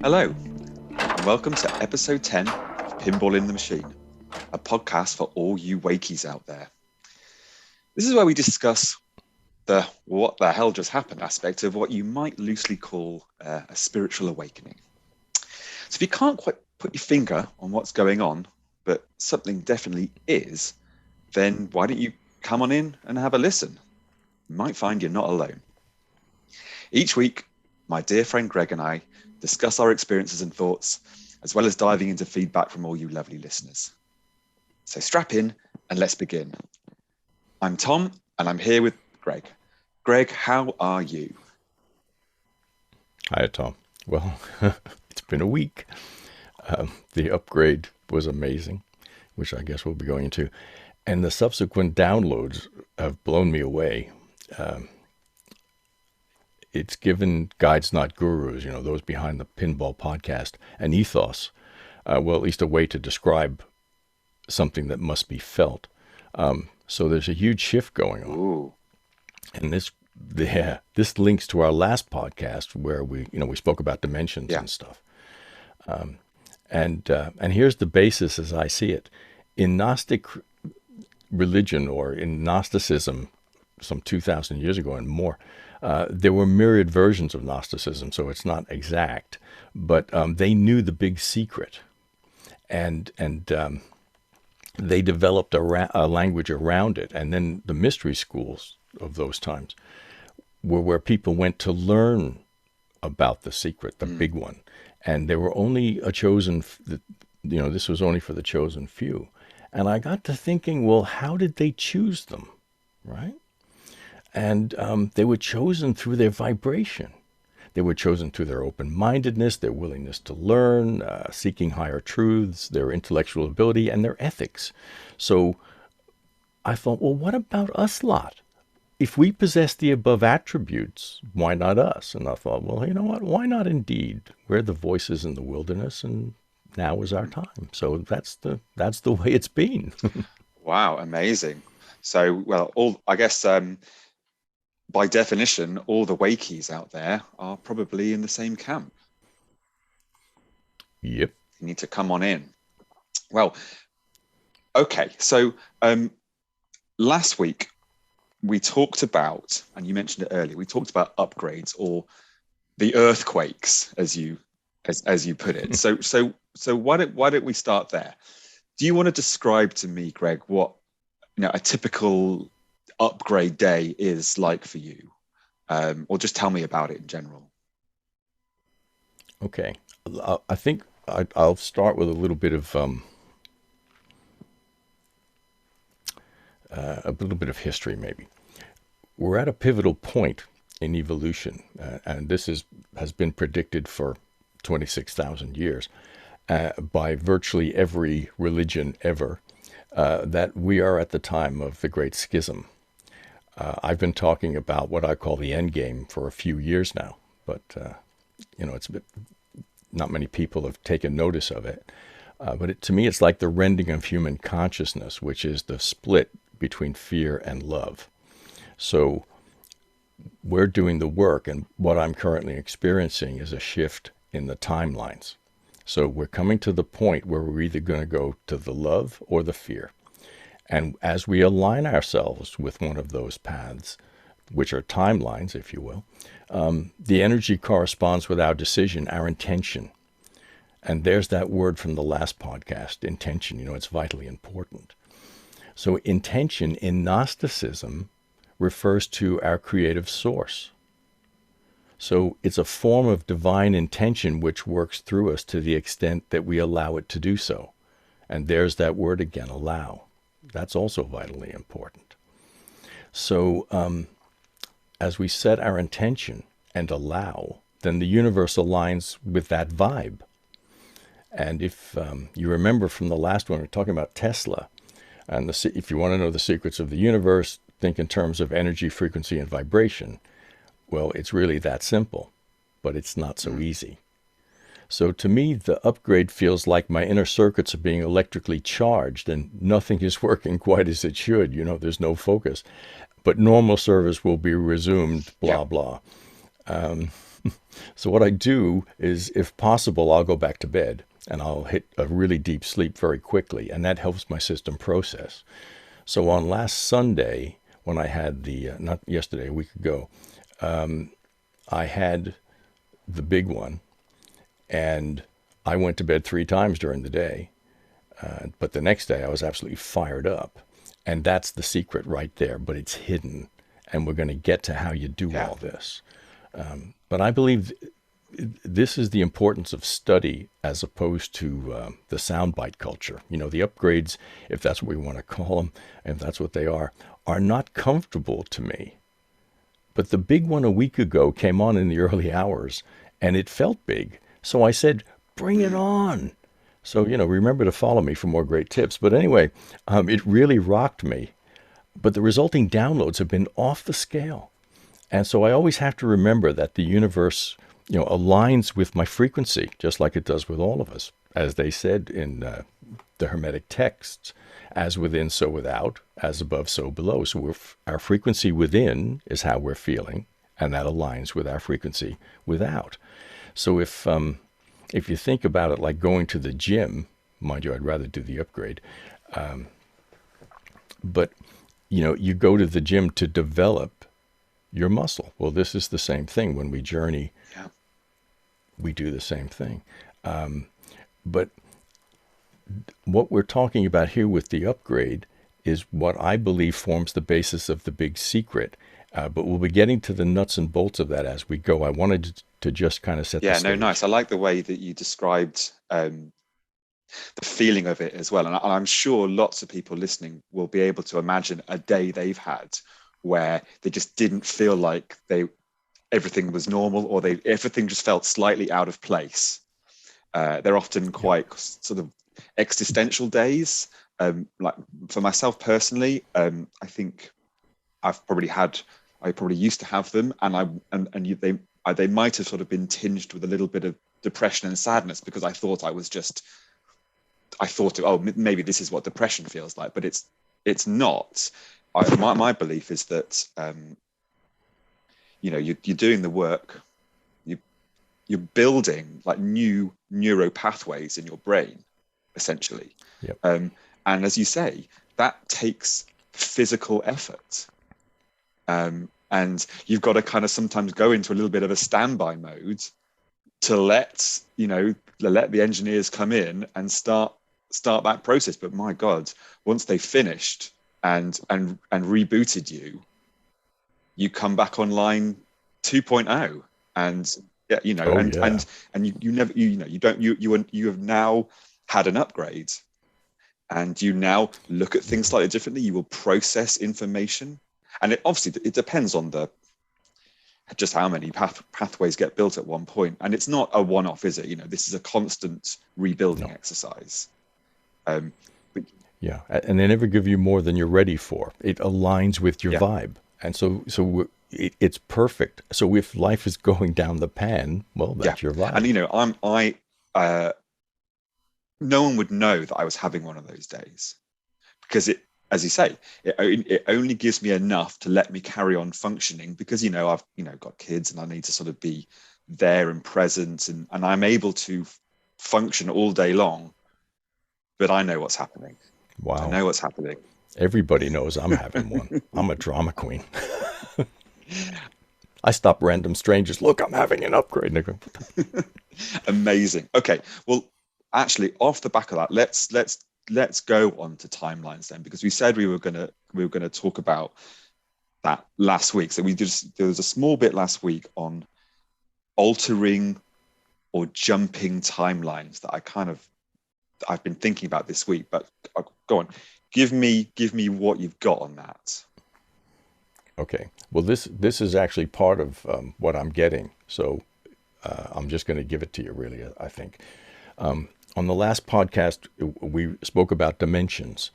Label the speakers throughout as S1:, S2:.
S1: Hello, and welcome to episode 10 of Pinball in the Machine, a podcast for all you wakies out there. This is where we discuss the what the hell just happened aspect of what you might loosely call a spiritual awakening. So if you can't quite put your finger on what's going on, but something definitely is, then why don't you come on in and have a listen? You might find you're not alone. Each week, my dear friend Greg and I discuss our experiences and thoughts, as well as diving into feedback from all you lovely listeners. So strap in and let's begin. I'm Tom, and I'm here with Greg. Greg, how are you?
S2: Hi, Tom. Well, it's been a week. The upgrade was amazing, which I guess we'll be going into. And the subsequent downloads have blown me away. It's given Guides Not Gurus, those behind the Pinball podcast, an ethos, well, at least a way to describe something that must be felt. So there's a huge shift going on.
S1: Ooh.
S2: And this links to our last podcast where we spoke about dimensions and stuff. And here's the basis as I see it. In Gnostic religion, or in Gnosticism, some 2,000 years ago and more, there were myriad versions of Gnosticism, so it's not exact, but they knew the big secret, and they developed a language around it. And then the mystery schools of those times were where people went to learn about the secret, the big one, and they were only a chosen. This was only for the chosen few. And I got to thinking, well, how did they choose them, right? And they were chosen through their vibration. They were chosen through their open-mindedness, their willingness to learn, seeking higher truths, their intellectual ability, and their ethics. So I thought, well, what about us lot? If we possess the above attributes, why not us? And I thought, well, you know what? Why not indeed? We're the voices in the wilderness, and now is our time. So that's the way it's been.
S1: Wow, amazing. So, well, by definition, all the wakies out there are probably in the same camp.
S2: Yep.
S1: You need to come on in. Well, okay. So last week we talked about, and you mentioned it earlier, we talked about upgrades, or the earthquakes, as you put it. So why don't we start there? Do you want to describe to me, Greg, what a typical upgrade day is like for you, or just tell me about it in general?
S2: Okay, I think I'll start with a little bit of history. Maybe we're at a pivotal point in evolution, and this has been predicted for 26,000 years by virtually every religion ever, that we are at the time of the Great Schism. I've been talking about what I call the end game for a few years now, but not many people have taken notice of it. But to me, it's like the rending of human consciousness, which is the split between fear and love. So we're doing the work, and what I'm currently experiencing is a shift in the timelines. So we're coming to the point where we're either going to go to the love or the fear. And as we align ourselves with one of those paths, which are timelines, if you will, the energy corresponds with our decision, our intention. And there's that word from the last podcast, intention. It's vitally important. So intention in Gnosticism refers to our creative source. So it's a form of divine intention which works through us to the extent that we allow it to do so. And there's that word again, allow. That's also vitally important. So as we set our intention and allow, then the universe aligns with that vibe. And if you remember from the last one, we were talking about Tesla. And if you want to know the secrets of the universe, think in terms of energy, frequency, and vibration. Well, it's really that simple, but it's not so easy. So to me, the upgrade feels like my inner circuits are being electrically charged and nothing is working quite as it should. There's no focus. But normal service will be resumed, blah, blah. So what I do is, if possible, I'll go back to bed and I'll hit a really deep sleep very quickly, and that helps my system process. So on last Sunday, when I had not yesterday, a week ago, I had the big one, and I went to bed 3 times during the day. But the next day I was absolutely fired up. And that's the secret right there, but it's hidden. And we're going to get to how you do
S1: Yeah.
S2: all this. But I believe this is the importance of study as opposed to the soundbite culture. You know, the upgrades, if that's what we want to call them, and if that's what they are not comfortable to me. But the big one a week ago came on in the early hours, and it felt big. So I said, bring it on. So, remember to follow me for more great tips. But anyway, it really rocked me. But the resulting downloads have been off the scale. And so I always have to remember that the universe, aligns with my frequency, just like it does with all of us. As they said in the Hermetic texts, as within, so without, as above, so below. So our frequency within is how we're feeling, and that aligns with our frequency without. So if you think about it like going to the gym, mind you, I'd rather do the upgrade, but you go to the gym to develop your muscle. Well, this is the same thing. When we journey,
S1: Yeah.
S2: we do the same thing. But what we're talking about here with the upgrade is what I believe forms the basis of the big secret. But we'll be getting to the nuts and bolts of that as we go. I wanted to just kind of set the
S1: Yeah, no,
S2: stage.
S1: nice. I like the way that you described the feeling of it as well. And I'm sure lots of people listening will be able to imagine a day they've had where they just didn't feel like everything was normal, or everything just felt slightly out of place. They're often quite sort of existential days. Like for myself personally, I think I probably used to have them, they might have sort of been tinged with a little bit of depression and sadness, because I thought, oh, maybe this is what depression feels like, but it's not. My belief is that you're doing the work, you're building like new neuro pathways in your brain, essentially.
S2: Yep.
S1: And as you say, that takes physical effort. And you've got to kind of sometimes go into a little bit of a standby mode to let the engineers come in and start that process. But my God, once they've finished and rebooted you come back online 2.0, and you have now had an upgrade, and you now look at things slightly differently. You will process information, and it depends on just how many pathways get built at one point. And it's not a one-off, is it? This is a constant rebuilding exercise.
S2: Yeah, and they never give you more than you're ready for. It aligns with your vibe, and so it's perfect. So if life is going down the pan, well, that's your vibe.
S1: And no one would know that I was having one of those days, because as you say, it only gives me enough to let me carry on functioning, because I've got kids, and I need to sort of be there and present, and I'm able to function all day long. But I know what's happening.
S2: Wow.
S1: I know what's happening.
S2: Everybody knows I'm having one. I'm a drama queen. I stop random strangers. Look, I'm having an upgrade. And they go,
S1: amazing. Okay, well, actually, off the back of that, let's go on to timelines then, because we said we were gonna talk about that last week. So there was a small bit last week on altering or jumping timelines that I've been thinking about this week. But go on, give me what you've got on that.
S2: Okay. Well, this is actually part of what I'm getting. So I'm just going to give it to you, really, I think. On the last podcast, we spoke about dimensions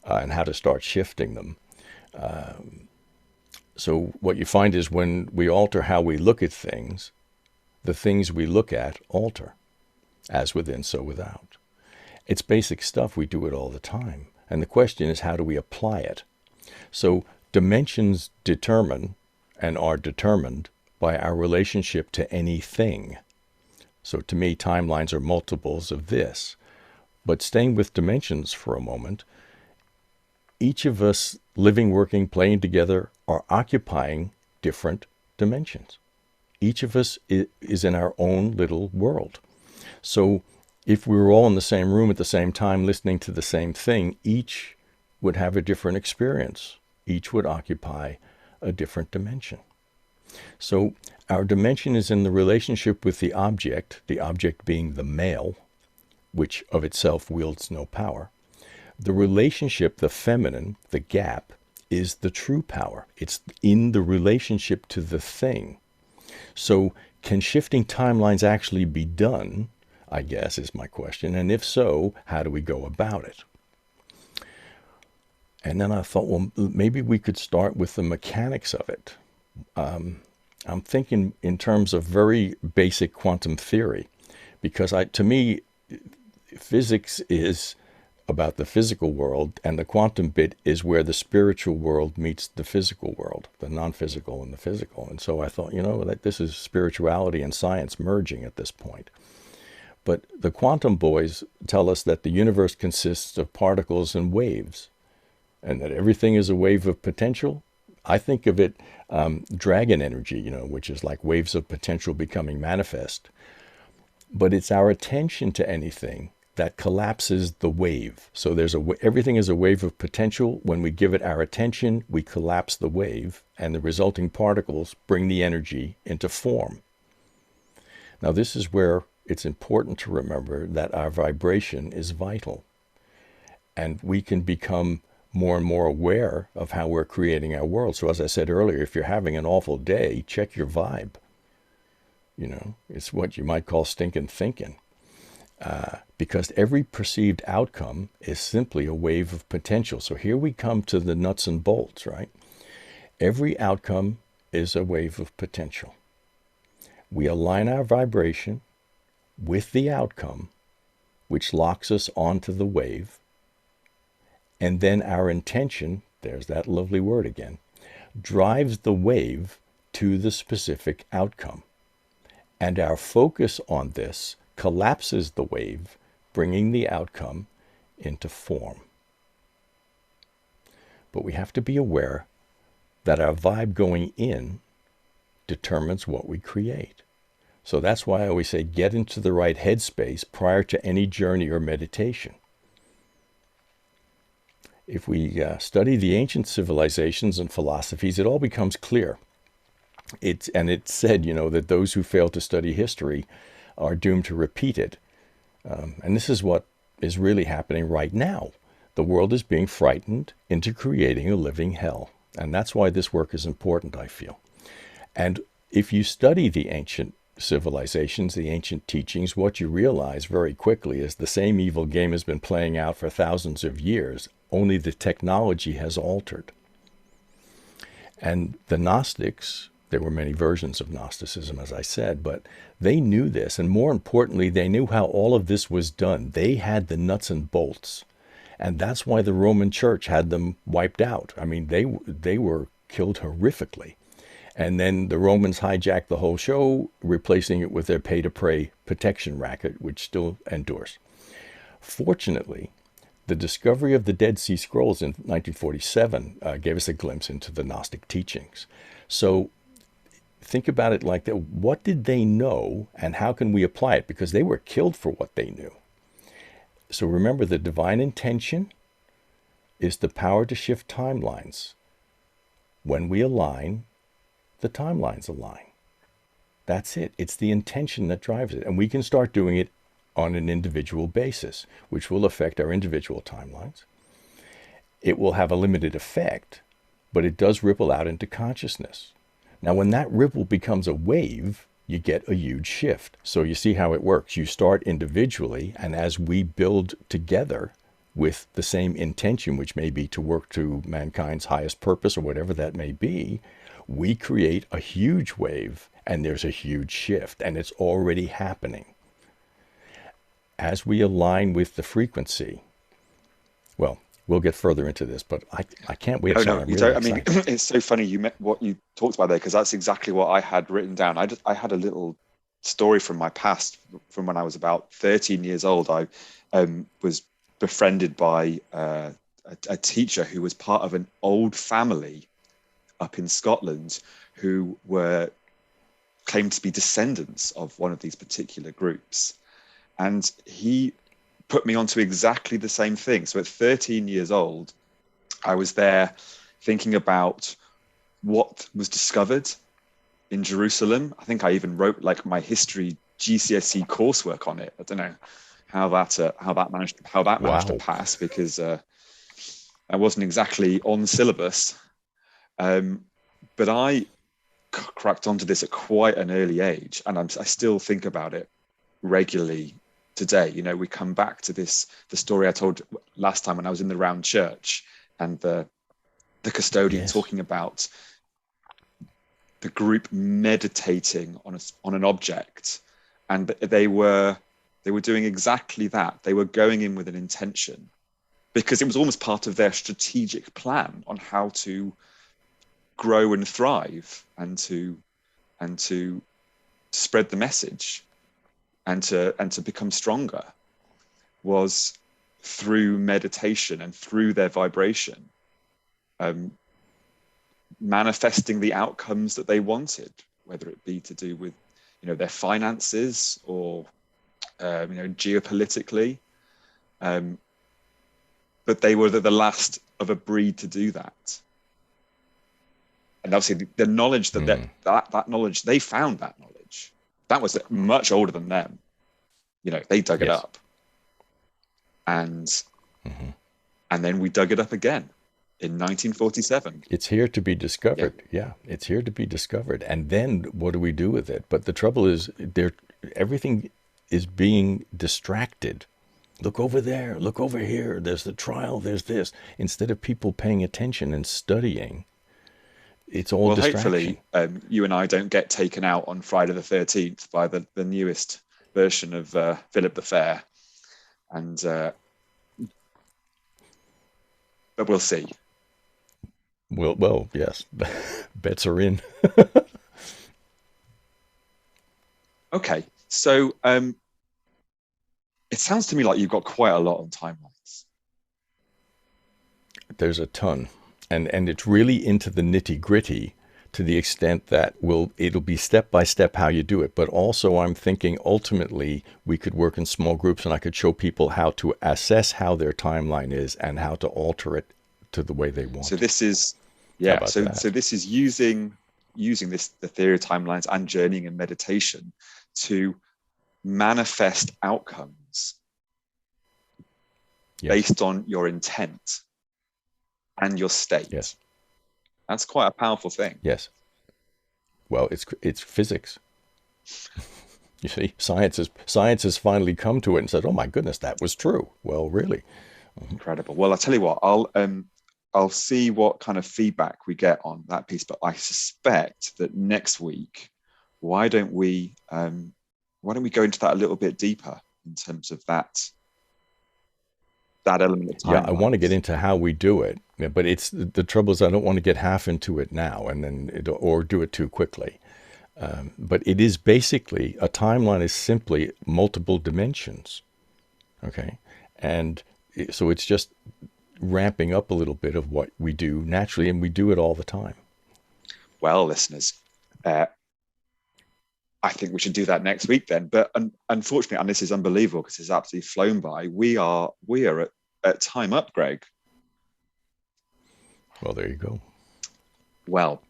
S2: and how to start shifting them. So what you find is when we alter how we look at things, the things we look at alter, as within, so without. It's basic stuff. We do it all the time. And the question is, how do we apply it? So dimensions determine and are determined by our relationship to anything. So to me, timelines are multiples of this. But staying with dimensions for a moment, each of us living, working, playing together are occupying different dimensions. Each of us is in our own little world. So if we were all in the same room at the same time listening to the same thing, each would have a different experience. Each would occupy a different dimension. So our dimension is in the relationship with the object being the male, which of itself wields no power. The relationship, the feminine, the gap, is the true power. It's in the relationship to the thing. So can shifting timelines actually be done, I guess, is my question. And if so, how do we go about it? And then I thought, well, maybe we could start with the mechanics of it. I'm thinking in terms of very basic quantum theory, because to me, physics is about the physical world, and the quantum bit is where the spiritual world meets the physical world, the non-physical and the physical. And so I thought, that this is spirituality and science merging at this point. But the quantum boys tell us that the universe consists of particles and waves, and that everything is a wave of potential. I think of it dragon energy, which is like waves of potential becoming manifest. But it's our attention to anything that collapses the wave. So everything is a wave of potential. When we give it our attention, we collapse the wave, and the resulting particles bring the energy into form. Now, this is where it's important to remember that our vibration is vital, and we can become more and more aware of how we're creating our world. So as I said earlier, if you're having an awful day, check your vibe. It's what you might call stinking thinking. Because every perceived outcome is simply a wave of potential. So here we come to the nuts and bolts, right? Every outcome is a wave of potential. We align our vibration with the outcome, which locks us onto the wave. And then our intention, there's that lovely word again, drives the wave to the specific outcome. And our focus on this collapses the wave, bringing the outcome into form. But we have to be aware that our vibe going in determines what we create. So that's why I always say get into the right headspace prior to any journey or meditation. If we study the ancient civilizations and philosophies, it all becomes clear. It's said, that those who fail to study history are doomed to repeat it. And this is what is really happening right now. The world is being frightened into creating a living hell. And that's why this work is important, I feel. And if you study the ancient civilizations, the ancient teachings, what you realize very quickly is the same evil game has been playing out for thousands of years, only the technology has altered. And the Gnostics, there were many versions of Gnosticism, as I said, but they knew this. And more importantly, they knew how all of this was done. They had the nuts and bolts. And that's why the Roman Church had them wiped out. I mean, they were killed horrifically. And then the Romans hijacked the whole show, replacing it with their pay-to-pray protection racket, which still endures. Fortunately, the discovery of the Dead Sea Scrolls in 1947 gave us a glimpse into the Gnostic teachings. So think about it like that. What did they know, and how can we apply it? Because they were killed for what they knew. So remember, the divine intention is the power to shift timelines. When we align, the timelines align. That's it. It's the intention that drives it. And we can start doing it on an individual basis, which will affect our individual timelines. It will have a limited effect, but it does ripple out into consciousness. Now, when that ripple becomes a wave, you get a huge shift. So you see how it works. You start individually, and as we build together with the same intention, which may be to work to mankind's highest purpose or whatever that may be, we create a huge wave, and there's a huge shift, and it's already happening. As we align with the frequency, well, we'll get further into this, but I can't wait,
S1: No,
S2: Sean.
S1: no,
S2: I'm
S1: you
S2: really
S1: don't. I mean,
S2: excited.
S1: it's so funny you met what you talked about there because that's exactly what I had written down. I had a little story from my past from when I was about 13 years old. I was befriended by a teacher who was part of an old family up in Scotland who were claimed to be descendants of one of these particular groups. And he put me onto exactly the same thing. So at 13 years old, I was there thinking about what was discovered in Jerusalem. I think I even wrote like my history GCSE coursework on it. I don't know how that managed to
S2: Wow.
S1: pass because I wasn't exactly on syllabus. Um, but I cracked onto this at quite an early age, and I still think about it regularly today. You know, we come back to the story I told last time when I was in the round church, and the custodian
S2: Yes.
S1: talking about the group meditating on an object, and they were doing exactly that. They were going in with an intention because it was almost part of their strategic plan on how to grow and thrive and to spread the message and to become stronger was through meditation and through their vibration, um, manifesting the outcomes that they wanted, whether it be to do with their finances or geopolitically. Um, but they were the last of a breed to do that. And obviously, the knowledge that knowledge they found that knowledge that was much older than them. They dug it
S2: Yes.
S1: up, and
S2: Hmm.
S1: and then we dug it up again in 1947.
S2: It's here to be
S1: Yeah.
S2: discovered. Yeah, it's here to be discovered. And then what do we do with it? But the trouble is, everything is being distracted. Look over there, look over here. There's the trial, there's this. Instead of people paying attention and studying, it's all
S1: Well,
S2: distraction.
S1: hopefully, you and I don't get taken out on Friday the 13th by the newest version of Philip the Fair, and but we'll see.
S2: Well, yes, bets are in.
S1: Okay, so it sounds to me like you've got quite a lot on timelines.
S2: There's a ton, and it's really into the nitty gritty to the extent that it'll be step by step how you do it. But also, I'm thinking ultimately we could work in small groups, and I could show people how to assess how their timeline is and how to alter it to the way they
S1: So
S2: want.
S1: this is,
S2: How
S1: yeah.
S2: about
S1: So
S2: that?
S1: this is using this the theory of timelines and journeying and meditation to manifest outcomes
S2: Yes,
S1: based on your intent and your state.
S2: yes,
S1: That's quite a powerful thing.
S2: yes. Well, it's physics. You see, science has finally come to it and said, "Oh my goodness, that was true." Well, really.
S1: Incredible. Well, I tell you what, I'll see what kind of feedback we get on that piece, but I suspect that next week, why don't we why don't we go into that a little bit deeper in terms of that element of
S2: Yeah, I want to get
S1: timelines?
S2: into how we do it, yeah, but it's the trouble is I don't want to get half into it now and then or do it too quickly. But it is basically a timeline is simply multiple dimensions. Okay, and so it's just ramping up a little bit of what we do naturally, and we do it all the time.
S1: Well, listeners, uh, I think we should do that next week then. But unfortunately, and this is unbelievable because it's absolutely flown by. We are at time up, Greg.
S2: Well, there you go.
S1: Well,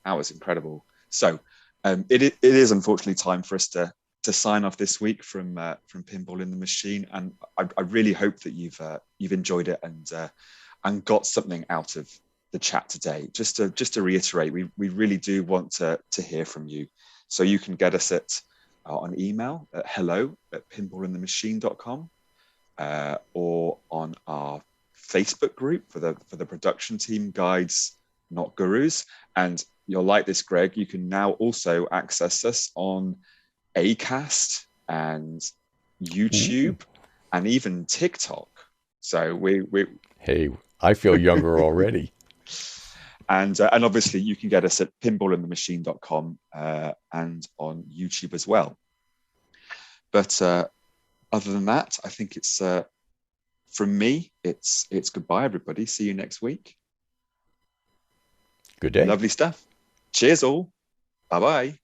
S1: that was incredible. So it is unfortunately time for us to sign off this week from Pinball in the Machine, and I really hope that you've enjoyed it and got something out of the chat today. Just to reiterate, we really do want to hear from you, so you can get us at on email at hello@pinballinthemachine.com or on our Facebook group for the production team guides, not gurus. And you'll like this, Greg. You can now also access us on Acast and
S2: Ooh.
S1: YouTube and even TikTok. So we
S2: Hey, I feel younger already.
S1: and obviously you can get us at pinballinthemachine.com and on YouTube as well. But other than that, I think it's from me. It's goodbye, everybody. See you next week.
S2: Good day.
S1: Lovely stuff. Cheers, all. Bye bye.